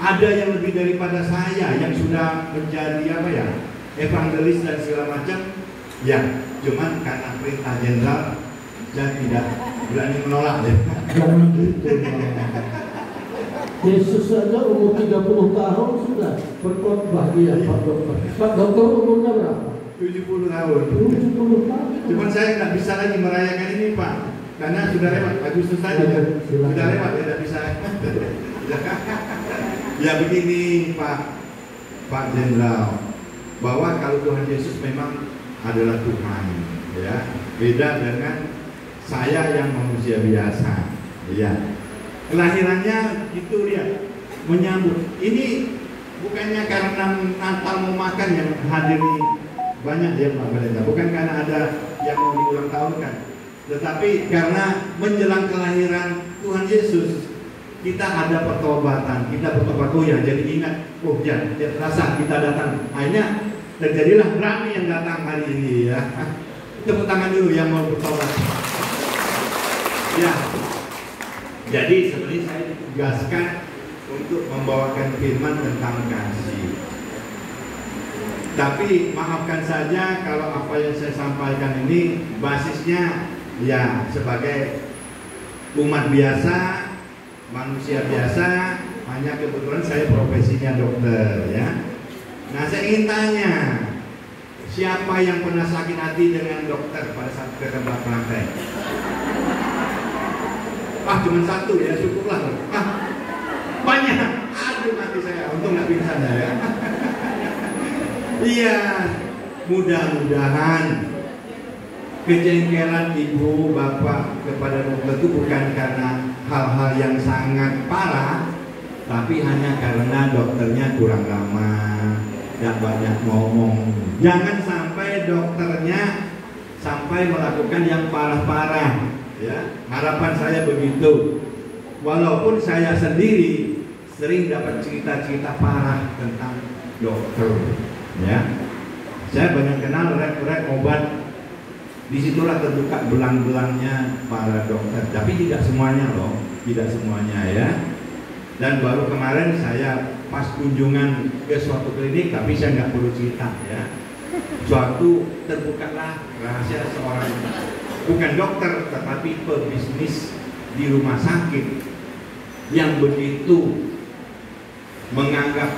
ada yang lebih daripada saya yang sudah menjadi apa ya, evangelis dan segala macam. Ya, cuman karena perintah jenderal saya tidak berani menolak ya. Jangan gitu. Yesus saja umur 30 tahun sudah berkhotbah dia, Pak Dokter. Pak Dokter umurnya berapa? 70 tahun. 70 tahun. Cuman saya nggak bisa lagi merayakan ini Pak, karena sudah lewat Agustus saja ya. Sudah lewat ya, tidak bisa. Ya begini Pak Jenderal, bahwa kalau Tuhan Yesus memang adalah Tuhan, ya beda dengan saya yang manusia biasa, ya. Kelahirannya itu dia menyambut. Ini bukannya karena Natal mau makan yang hadir banyak ya Pak Pendeta, bukan karena ada yang mau diulang tahunkan, tetapi karena menjelang kelahiran Tuhan Yesus kita ada pertobatan, kita bertobat. Oh ya, jadi ingat, oh ya, rasa kita datang. Akhirnya terjadilah ramai yang datang hari ini ya. Tepuk tangan dulu yang mau bertobat. Ya. Jadi sebenarnya saya ditugaskan untuk membawakan firman tentang kasih. Tapi maafkan saja kalau apa yang saya sampaikan ini basisnya ya sebagai umat biasa, manusia biasa. Hanya kebetulan saya profesinya dokter ya. Nah saya ingin tanya, siapa yang pernah sakit hati dengan dokter pada saat ke tempat praktek? Cuma satu ya, syukurlah. Banyak. Aduh mati saya, untung nggak pingsan ya. Iya, mudah-mudahan kejengkelan ibu bapak kepada dokter itu bukan karena hal-hal yang sangat parah, tapi hanya karena dokternya kurang ramah, tidak banyak ngomong. Jangan sampai dokternya sampai melakukan yang parah-parah. Ya, harapan saya begitu. Walaupun saya sendiri sering dapat cerita-cerita parah tentang dokter. Ya, saya banyak kenal rek-rek obat. Disitulah terbuka belang-belangnya para dokter. Tapi tidak semuanya loh, tidak semuanya ya. Dan baru kemarin saya pas kunjungan ke suatu klinik, tapi saya nggak perlu cerita ya. Suatu terbukalah rahasia seorang bukan dokter tetapi pebisnis di rumah sakit yang begitu menganggap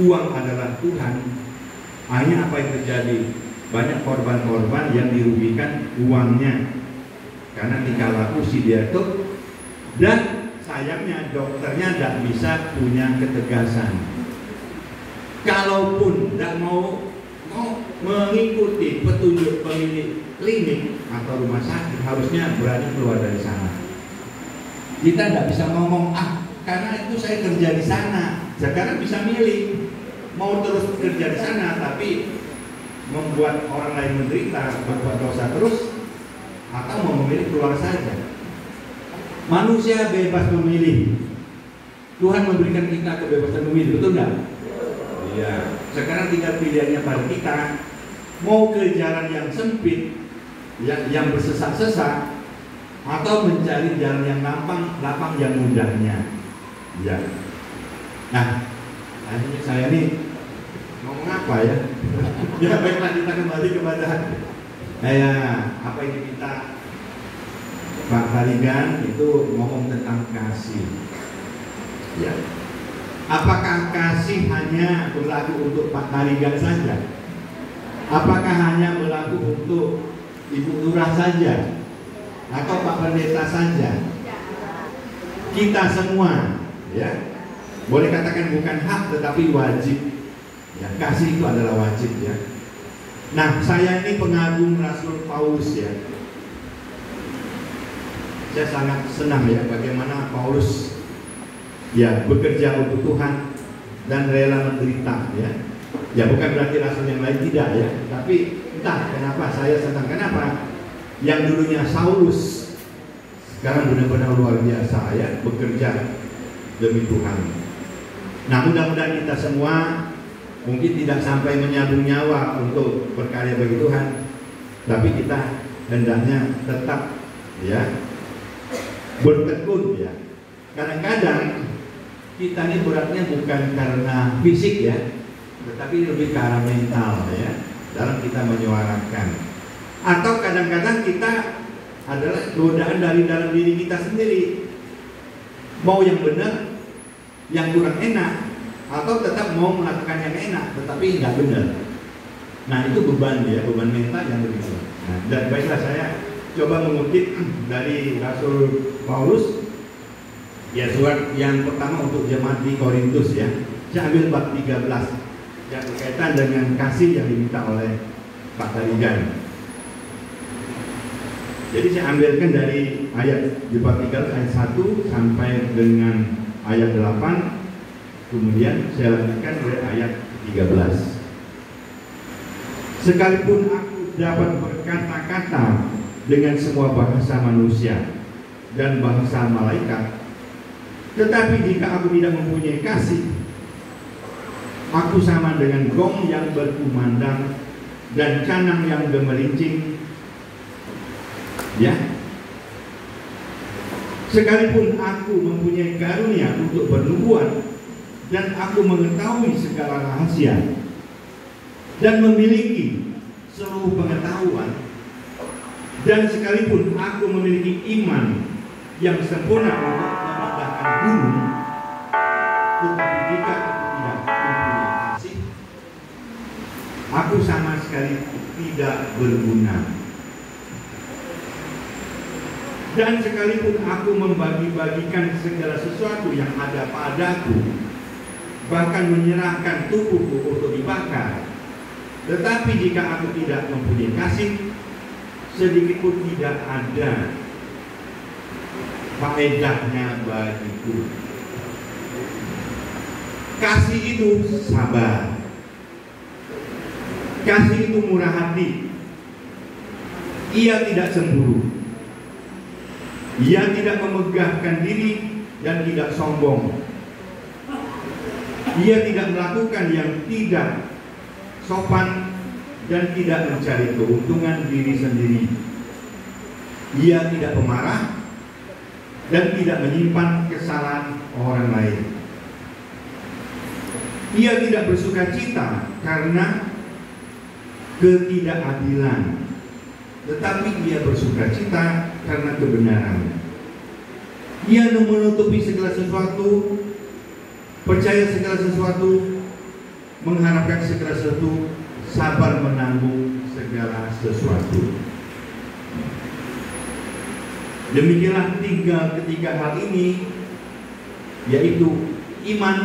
uang adalah Tuhan. Akhirnya apa yang terjadi? Banyak korban-korban yang dirugikan uangnya karena tingkah laku si dia itu. Dan sayangnya dokternya tidak bisa punya ketegasan. Kalaupun tidak mau mengikuti petunjuk pemilik klinik atau rumah sakit, harusnya berani keluar dari sana. Kita tidak bisa ngomong karena itu saya kerja di sana. Sekarang bisa milih mau terus kerja di sana tapi membuat orang lain menderita, berbuat dosa terus, atau mau memilih keluar saja. Manusia bebas memilih. Tuhan memberikan kita kebebasan memilih, betul nggak? Iya. Sekarang tinggal pilihannya pada kita. Mau ke jalan yang sempit, yang bersesak-sesak, atau mencari jalan yang lapang yang mudahnya. Ya. Nah, akhirnya saya nih ngomong apa ya? Ya baiklah, kita kembali kepada apa ini kita Pak Tarigan itu ngomong tentang kasih. Ya. Apakah kasih hanya berlaku untuk Pak Tarigan saja? Apakah hanya berlaku untuk Ibu Lurah saja? Atau Pak Pendeta saja? Kita semua, ya. Boleh katakan bukan hak tetapi wajib. Ya, kasih itu adalah wajib ya. Nah, saya ini pengagum Rasul Paulus ya. Saya sangat senang ya bagaimana Paulus ya bekerja untuk Tuhan dan rela menderita ya. Ya bukan berarti rasul yang lain tidak ya, tapi entah kenapa saya senang. Kenapa? Yang dulunya Saulus sekarang benar-benar luar biasa ya bekerja demi Tuhan. Nah, mudah-mudahan kita semua mungkin tidak sampai menyambung nyawa untuk berkarya bagi Tuhan, tapi kita hendaknya tetap ya bertekun ya. Kadang-kadang kita ini beratnya bukan karena fisik ya, tetapi lebih ke arah mental ya, dalam kita menyuarakan. Atau kadang-kadang kita adalah godaan dari dalam diri kita sendiri, mau yang benar, yang kurang enak, atau tetap mau melakukan yang enak, tetapi nggak benar. Nah itu beban ya, beban mental yang lebih besar. Nah, dan baiklah saya coba mengutip dari Rasul Paulus, ya surat yang pertama untuk jemaat di Korintus ya. Saya ambil bab 13 yang berkaitan dengan kasih yang diminta oleh Pak Tarigan. Jadi saya ambilkan dari ayat di bab 13 ayat 1 sampai dengan ayat 8. Kemudian saya lanjutkan dari ayat 13. Sekalipun aku dapat berkata-kata dengan semua bahasa manusia dan bahasa malaikat, tetapi jika aku tidak mempunyai kasih, aku sama dengan gong yang berkumandang dan canang yang gemerincing. Ya, sekalipun aku mempunyai karunia untuk bernubuat dan aku mengetahui segala rahasia dan memiliki seluruh pengetahuan, dan sekalipun aku memiliki iman yang sempurna untuk memindahkan gunung, tetapi jika aku tidak mempunyai kasih, aku sama sekali tidak berguna. Dan sekalipun aku membagi-bagikan segala sesuatu yang ada padaku, bahkan menyerahkan tubuhku untuk dibakar, tetapi jika aku tidak mempunyai kasih, sedikit pun tidak ada faedahnya bagiku. Kasih itu sabar, kasih itu murah hati, ia tidak cemburu, ia tidak memegahkan diri dan tidak sombong. Ia tidak melakukan yang tidak sopan dan tidak mencari keuntungan diri sendiri. Ia tidak pemarah dan tidak menyimpan kesalahan orang lain. Ia tidak bersuka cita karena ketidakadilan, tetapi ia bersuka cita karena kebenaran. Ia menutupi segala sesuatu, percaya segala sesuatu, mengharapkan segala sesuatu, sabar menanggung segala sesuatu. Demikianlah ketiga hal ini, yaitu iman,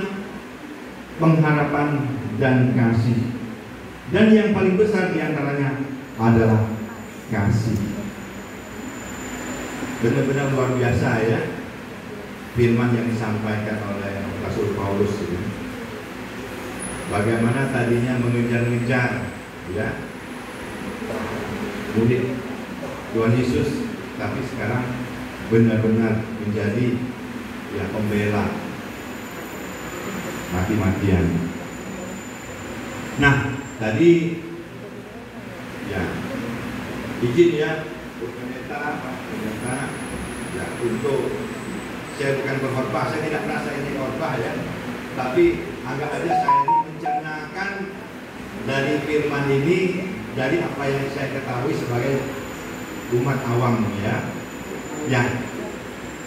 pengharapan, dan kasih. Dan yang paling besar diantaranya adalah kasih. Benar-benar luar biasa ya firman yang disampaikan oleh Rasul Paulus ini. Bagaimana tadinya mengejar-ngejar ya murid Tuhan Yesus, tapi sekarang benar-benar menjadi ya pembela mati-matian. Nah, tadi ya izin ya pendeta ya untuk saya bukan berkhotbah, saya tidak merasa ini khotbah ya, tapi agak aja saya ini mencernakan dari firman ini dari apa yang saya ketahui sebagai umat awam ya. Ya,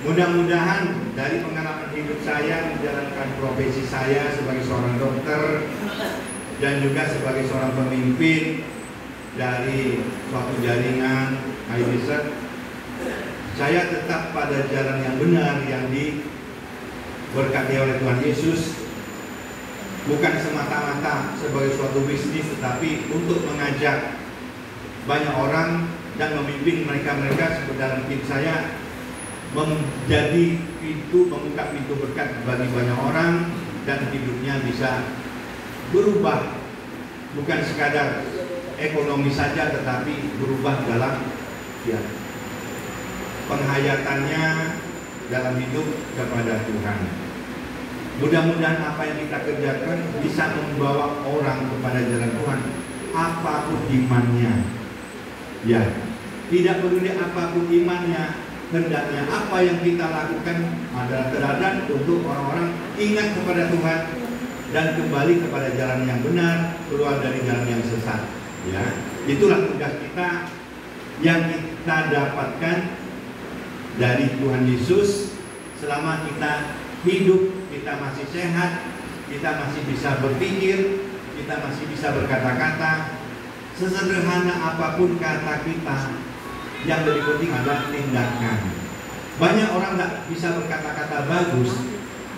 mudah-mudahan dari pengalaman hidup saya menjalankan profesi saya sebagai seorang dokter dan juga sebagai seorang pemimpin dari suatu jaringan IBISET, saya tetap pada jalan yang benar yang diberkati oleh Tuhan Yesus, bukan semata-mata sebagai suatu bisnis, tetapi untuk mengajak banyak orang dan memimpin mereka-mereka seperti dalam tim saya menjadi pintu, membuka pintu berkat bagi banyak orang dan hidupnya bisa berubah, bukan sekadar ekonomi saja, tetapi berubah dalam ya, penghayatannya dalam hidup kepada Tuhan. Mudah-mudahan apa yang kita kerjakan bisa membawa orang kepada jalan Tuhan, apapun imannya. Ya, tidak peduli apapun imannya, hendaknya apa yang kita lakukan adalah teladan untuk orang-orang ingat kepada Tuhan dan kembali kepada jalan yang benar, keluar dari jalan yang sesat. Ya, itulah tugas kita yang kita dapatkan dari Tuhan Yesus. Selama kita hidup, kita masih sehat, kita masih bisa berpikir, kita masih bisa berkata-kata, sesederhana apapun kata kita, yang lebih penting adalah tindakan. Banyak orang nggak bisa berkata-kata bagus,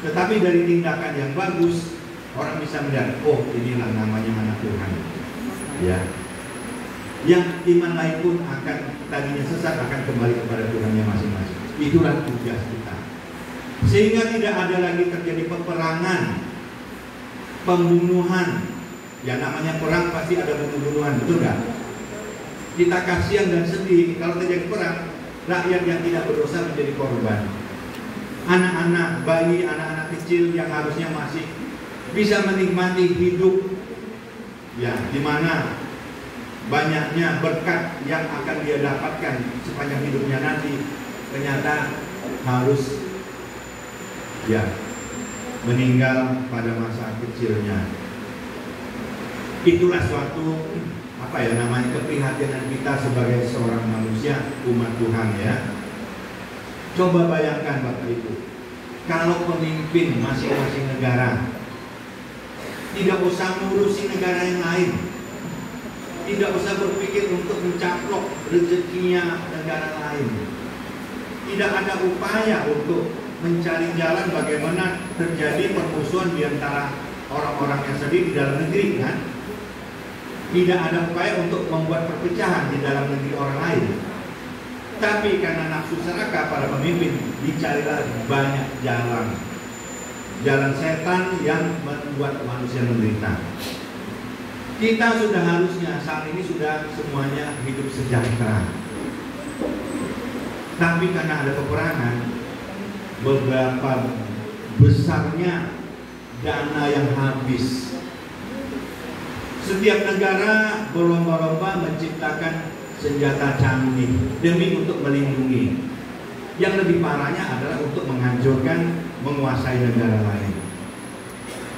tetapi dari tindakan yang bagus, orang bisa melihat, oh inilah namanya anak Tuhan. Ya, yang iman lain pun akan tadinya sesat akan kembali kepada Tuhannya masing-masing. Itulah tugas kita. Sehingga tidak ada lagi terjadi peperangan, pembunuhan. Ya namanya perang pasti ada pembunuhan, betul nggak? Kita kasihan dan sedih kalau terjadi perang, rakyat yang tidak berdosa menjadi korban. Anak-anak, bayi, anak-anak kecil yang harusnya masih bisa menikmati hidup, ya, di mana banyaknya berkat yang akan dia dapatkan sepanjang hidupnya nanti, ternyata harus ya meninggal pada masa kecilnya. Itulah suatu keprihatinan kita sebagai seorang manusia, umat Tuhan, ya. Coba bayangkan Bapak Ibu, kalau pemimpin masing-masing negara tidak usah ngurusi negara yang lain, tidak usah berpikir untuk mencaplok rezekinya negara lain, tidak ada upaya untuk mencari jalan bagaimana terjadi permusuhan di antara orang-orang yang sendiri di dalam negeri, kan? Tidak ada upaya untuk membuat perpecahan di dalam negeri orang lain. Tapi karena nafsu serakah para pemimpin, dicarilah banyak jalan. Jalan setan yang membuat manusia menderita. Kita sudah harusnya saat ini sudah semuanya hidup sejahtera. Tapi karena ada peperangan, beberapa besarnya dana yang habis. Setiap negara berlomba-lomba menciptakan senjata canggih demi untuk melindungi. Yang lebih parahnya adalah untuk menghancurkan, menguasai negara lain.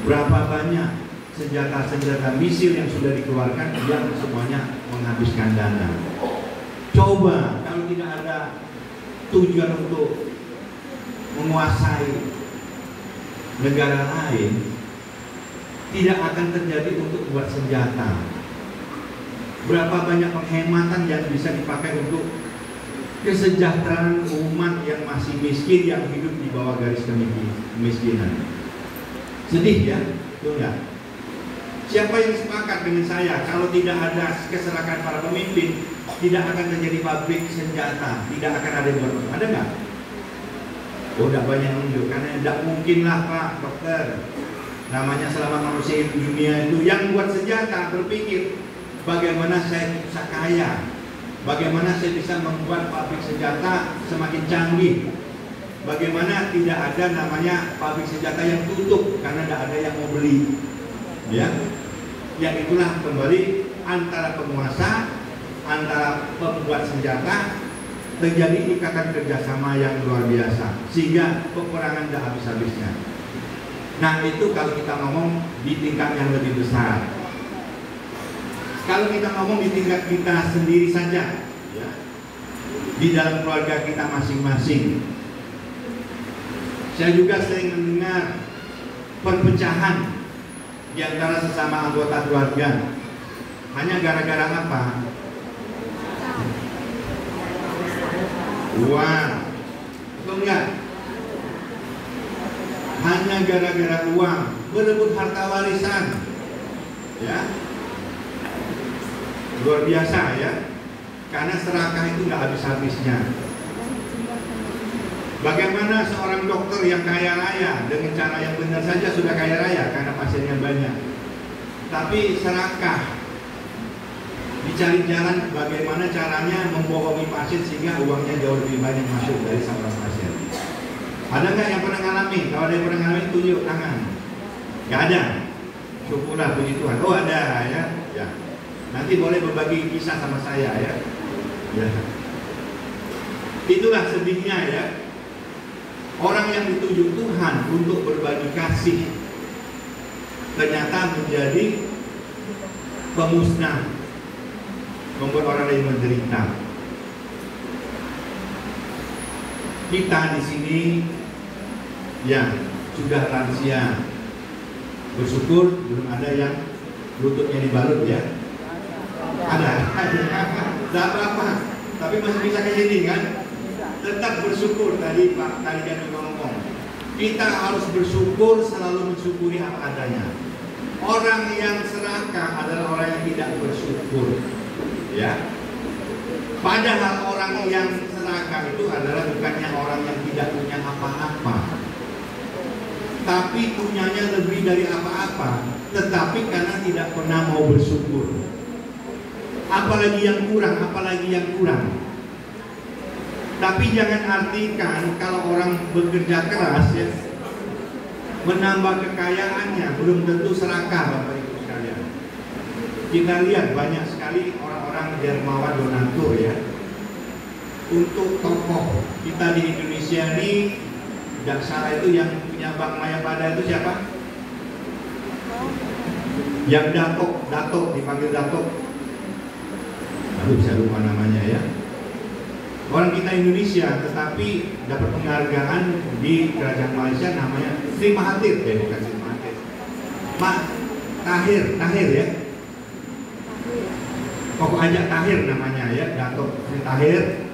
Berapa banyak senjata-senjata misil yang sudah dikeluarkan yang semuanya menghabiskan dana. Coba kalau tidak ada tujuan untuk menguasai negara lain, tidak akan terjadi untuk buat senjata. Berapa banyak penghematan yang bisa dipakai untuk kesejahteraan umat yang masih miskin, yang hidup di bawah garis kemiskinan. Sedih ya, betul nggak? Siapa yang sepakat dengan saya kalau tidak ada keserakan para pemimpin, tidak akan terjadi pabrik senjata, tidak akan ada yang buat? Ada nggak? Oh, tidak banyak yang menunjuk, karena tidak mungkin lah Pak Dokter. Namanya selama manusia di dunia itu yang buat senjata berpikir bagaimana saya bisa kaya, bagaimana saya bisa membuat pabrik senjata semakin canggih, bagaimana tidak ada namanya pabrik senjata yang tutup karena tidak ada yang mau beli, ya. Yang itulah kembali antara penguasa, antara pembuat senjata, terjadi ikatan kerjasama yang luar biasa sehingga peperangan tidak habis-habisnya. Nah itu kalau kita ngomong di tingkat yang lebih besar. Kalau kita ngomong di tingkat kita sendiri saja, ya, di dalam keluarga kita masing-masing, saya juga sering mendengar perpecahan di antara sesama anggota keluarga. Hanya gara-gara apa? Uang, betul enggak? Hanya gara-gara uang, berebut harta warisan, ya. Luar biasa ya, karena serakah itu nggak habis-habisnya. Bagaimana seorang dokter yang kaya raya dengan cara yang benar saja sudah kaya raya karena pasiennya banyak, tapi serakah, dicari jalan bagaimana caranya membohongi pasien sehingga uangnya jauh lebih banyak masuk dari seorang pasien. Ada nggak yang pernah ngalami? Kalau ada yang pernah ngalami, tunjuk tangan. Nggak ada. Syukurlah puji Tuhan. Oh ada ya. Ya. Nanti boleh berbagi kisah sama saya ya. Ya. Itulah sedihnya ya. Orang yang dituju Tuhan untuk berbagi kasih ternyata menjadi pemusnah, membuat orang lain menderita. Kita di sini yang sudah lansia, bersyukur belum ada yang lututnya dibalut ya. Ada, tidak apa-apa, tapi masih bisa ke sini kan? Tetap bersyukur. Tadi Pak kan ngomong, kita harus bersyukur, selalu mensyukuri apa adanya. Orang yang serakah adalah orang yang tidak bersyukur, ya. Padahal orang yang serakah itu adalah bukannya orang yang tidak punya apa-apa, tapi punyanya lebih dari apa-apa, tetapi karena tidak pernah mau bersyukur. Apalagi yang kurang, apalagi yang kurang. Tapi jangan artikan kalau orang bekerja keras ya, menambah kekayaannya, belum tentu serakah Bapak Ibu sekalian. Kita lihat banyak sekali orang-orang dermawan donatur ya. Untuk tokoh kita di Indonesia ini, Jaksara itu yang punya Bank Mayapada itu siapa? Yang Datuk dipanggil Datuk. Aduh, saya lupa namanya ya. Orang kita Indonesia, tetapi dapat penghargaan di Kerajaan Malaysia, namanya Sri Mahathir, bukan Sri Mahathir, Tahir ya. Pokok aja Tahir namanya ya, Datuk Sri Tahir,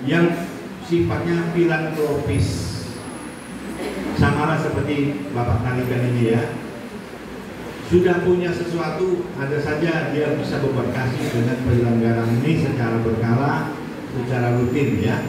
yang sifatnya filantropis, samalah seperti Bapak Taliban ini ya. Sudah punya sesuatu, ada saja dia bisa berbuat kasih dengan penyelenggaraan ini secara berkala, secara rutin ya.